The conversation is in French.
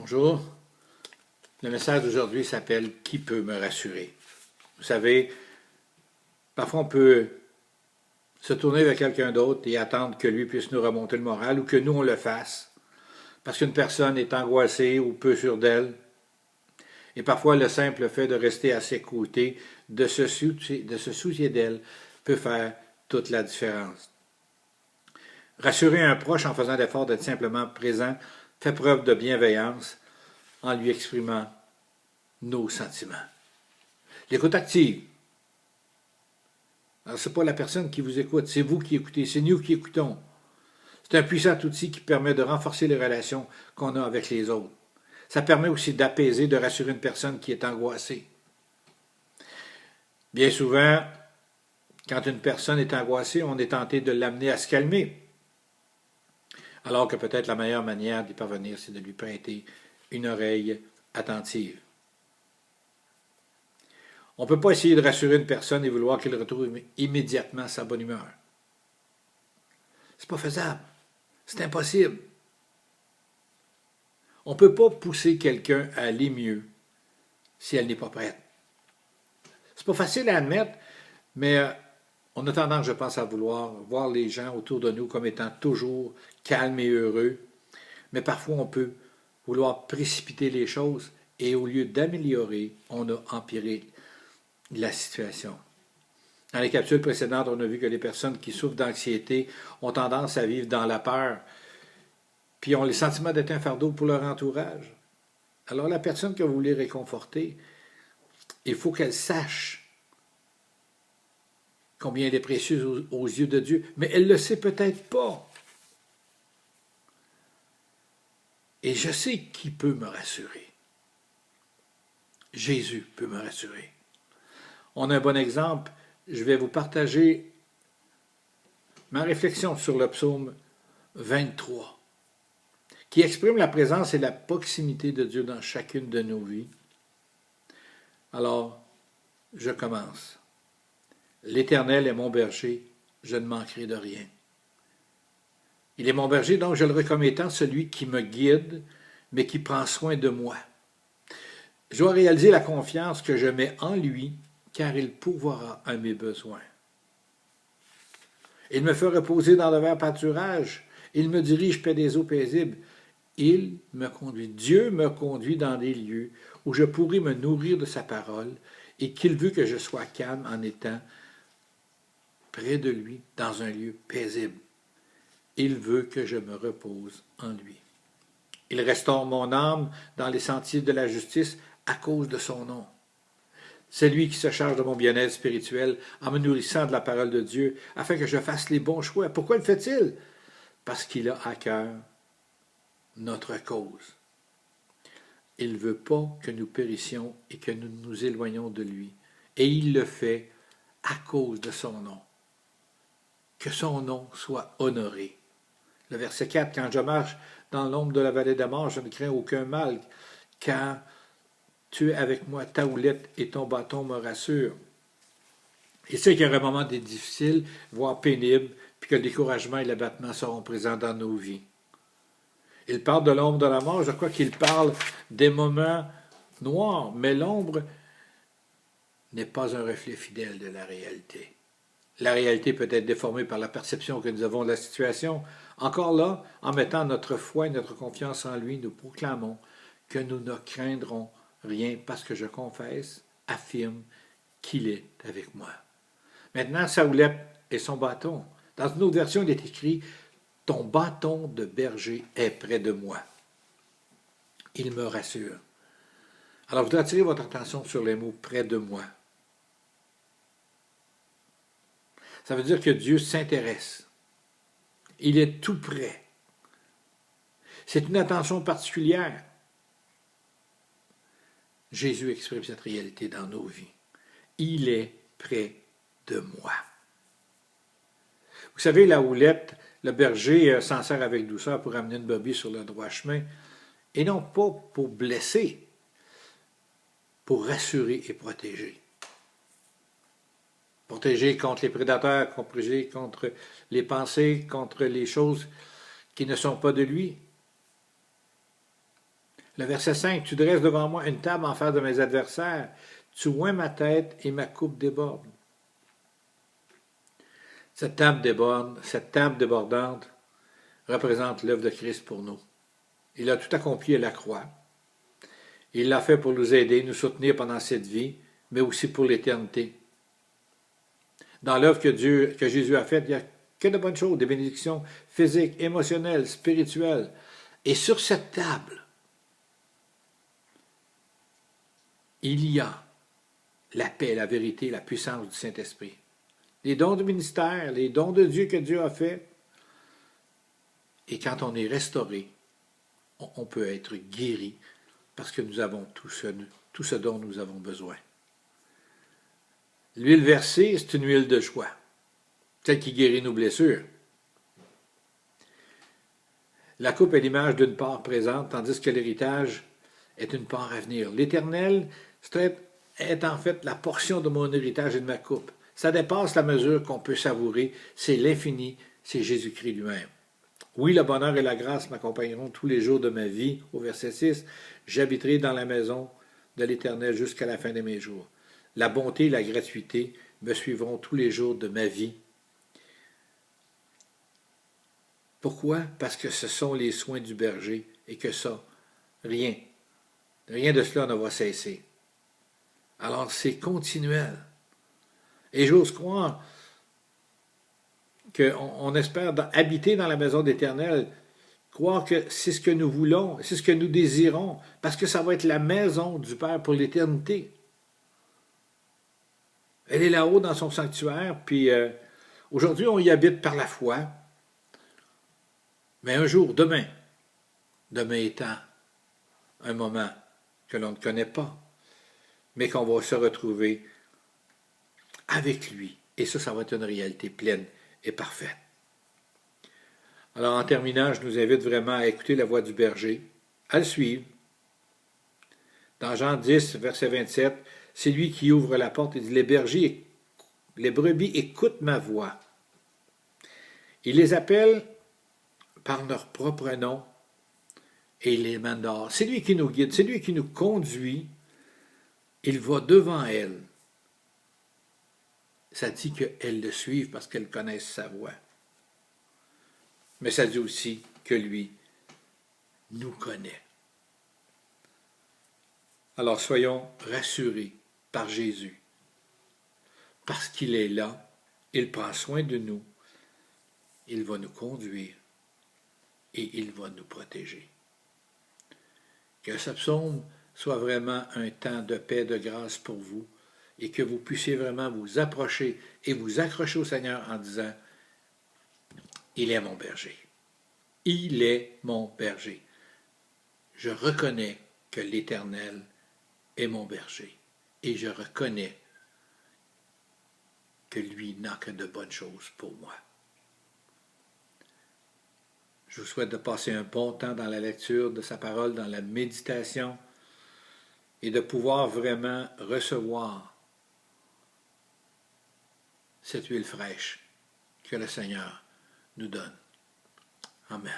Bonjour. Le message d'aujourd'hui s'appelle « Qui peut me rassurer ?» Vous savez, parfois on peut se tourner vers quelqu'un d'autre et attendre que lui puisse nous remonter le moral ou que nous on le fasse parce qu'une personne est angoissée ou peu sûre d'elle. Et parfois le simple fait de rester à ses côtés, de se soucier d'elle, peut faire toute la différence. Rassurer un proche en faisant l'effort d'être simplement présent fait preuve de bienveillance en lui exprimant nos sentiments. L'écoute active. Alors, ce n'est pas la personne qui vous écoute, c'est vous qui écoutez, c'est nous qui écoutons. C'est un puissant outil qui permet de renforcer les relations qu'on a avec les autres. Ça permet aussi d'apaiser, de rassurer une personne qui est angoissée. Bien souvent, quand une personne est angoissée, on est tenté de l'amener à se calmer. Alors que peut-être la meilleure manière d'y parvenir, c'est de lui prêter une oreille attentive. On ne peut pas essayer de rassurer une personne et vouloir qu'elle retrouve immédiatement sa bonne humeur. C'est pas faisable. C'est impossible. On ne peut pas pousser quelqu'un à aller mieux si elle n'est pas prête. C'est pas facile à admettre, mais on a tendance, je pense, à vouloir voir les gens autour de nous comme étant toujours calmes et heureux. Mais parfois, on peut vouloir précipiter les choses et au lieu d'améliorer, on a empiré la situation. Dans les capsules précédentes, on a vu que les personnes qui souffrent d'anxiété ont tendance à vivre dans la peur, puis ont le sentiment d'être un fardeau pour leur entourage. Alors la personne que vous voulez réconforter, il faut qu'elle sache combien elle est précieuse aux yeux de Dieu, mais elle ne le sait peut-être pas. Et je sais qui peut me rassurer. Jésus peut me rassurer. On a un bon exemple. Je vais vous partager ma réflexion sur le psaume 23, qui exprime la présence et la proximité de Dieu dans chacune de nos vies. Alors, je commence. L'Éternel est mon berger, je ne manquerai de rien. Il est mon berger, donc je le reconnais étant celui qui me guide, mais qui prend soin de moi. Je dois réaliser la confiance que je mets en lui, car il pourvoira à mes besoins. Il me fait reposer dans de verts pâturages, il me dirige près des eaux paisibles. Il me conduit, Dieu me conduit dans des lieux où je pourrai me nourrir de sa parole et qu'il veut que je sois calme en étant près de lui dans un lieu paisible. Il veut que je me repose en lui. Il restaure mon âme dans les sentiers de la justice à cause de son nom. C'est lui qui se charge de mon bien-être spirituel en me nourrissant de la parole de Dieu afin que je fasse les bons choix. Pourquoi le fait-il? Parce qu'il a à cœur notre cause. Il ne veut pas que nous périssions et que nous nous éloignions de lui. Et il le fait à cause de son nom. Que son nom soit honoré. Le verset 4, « Quand je marche dans l'ombre de la vallée de la mort, je ne crains aucun mal, car tu es avec moi, ta houlette et ton bâton me rassurent. » Il sait qu'il y aura un moment difficile, voire pénible, puis que le découragement et l'abattement seront présents dans nos vies. Il parle de l'ombre de la mort, je crois qu'il parle des moments noirs, mais l'ombre n'est pas un reflet fidèle de la réalité. La réalité peut être déformée par la perception que nous avons de la situation. Encore là, en mettant notre foi et notre confiance en lui, nous proclamons que nous ne craindrons rien parce que je confesse, affirme qu'il est avec moi. Maintenant, sa houlette et son bâton. Dans une autre version, il est écrit « Ton bâton de berger est près de moi. » Il me rassure. Alors, je voudrais attirer votre attention sur les mots « près de moi ». Ça veut dire que Dieu s'intéresse. Il est tout près. C'est une attention particulière. Jésus exprime cette réalité dans nos vies. Il est près de moi. Vous savez, la houlette, le berger s'en sert avec douceur pour amener une brebis sur le droit chemin, et non pas pour blesser, pour rassurer et protéger. Protéger contre les prédateurs, protéger contre les pensées, contre les choses qui ne sont pas de lui. Le verset 5, tu dresses devant moi une table en face de mes adversaires. Tu oins ma tête et ma coupe déborde. Cette table débordante représente l'œuvre de Christ pour nous. Il a tout accompli à la croix. Il l'a fait pour nous aider, nous soutenir pendant cette vie, mais aussi pour l'éternité. Dans l'œuvre que Jésus a faite, il n'y a que de bonnes choses, des bénédictions physiques, émotionnelles, spirituelles. Et sur cette table, il y a la paix, la vérité, la puissance du Saint-Esprit. Les dons du ministère, les dons de Dieu que Dieu a fait. Et quand on est restauré, on peut être guéri parce que nous avons tout ce dont nous avons besoin. L'huile versée, c'est une huile de joie, celle qui guérit nos blessures. La coupe est l'image d'une part présente, tandis que l'héritage est une part à venir. L'Éternel est en fait la portion de mon héritage et de ma coupe. Ça dépasse la mesure qu'on peut savourer. C'est l'infini, c'est Jésus-Christ lui-même. Oui, le bonheur et la grâce m'accompagneront tous les jours de ma vie. Au verset 6, j'habiterai dans la maison de l'Éternel jusqu'à la fin de mes jours. La bonté et la gratuité me suivront tous les jours de ma vie. Pourquoi? Parce que ce sont les soins du berger et que ça, rien de cela ne va cesser. Alors c'est continuel. Et j'ose croire qu'on espère habiter dans la maison d'Éternel, croire que c'est ce que nous voulons, c'est ce que nous désirons, parce que ça va être la maison du Père pour l'éternité. Elle est là-haut dans son sanctuaire, puis aujourd'hui on y habite par la foi, mais un jour, demain étant un moment que l'on ne connaît pas, mais qu'on va se retrouver avec lui. Et ça va être une réalité pleine et parfaite. Alors en terminant, je nous invite vraiment à écouter la voix du berger, à le suivre. Dans Jean 10, verset 27, c'est lui qui ouvre la porte et dit, les brebis écoutent ma voix. Il les appelle par leur propre nom et il les mène dehors. C'est lui qui nous guide, c'est lui qui nous conduit. Il va devant elles. Ça dit qu'elles le suivent parce qu'elles connaissent sa voix. Mais ça dit aussi que lui nous connaît. Alors soyons rassurés par Jésus. Parce qu'il est là, il prend soin de nous, il va nous conduire et il va nous protéger. Que ce psaume soit vraiment un temps de paix, de grâce pour vous et que vous puissiez vraiment vous approcher et vous accrocher au Seigneur en disant « Il est mon berger. Il est mon berger. Je reconnais que l'Éternel est mon berger et je reconnais que lui n'a que de bonnes choses pour moi. » Je vous souhaite de passer un bon temps dans la lecture de sa parole, dans la méditation et de pouvoir vraiment recevoir cette huile fraîche que le Seigneur nous donne. Amen.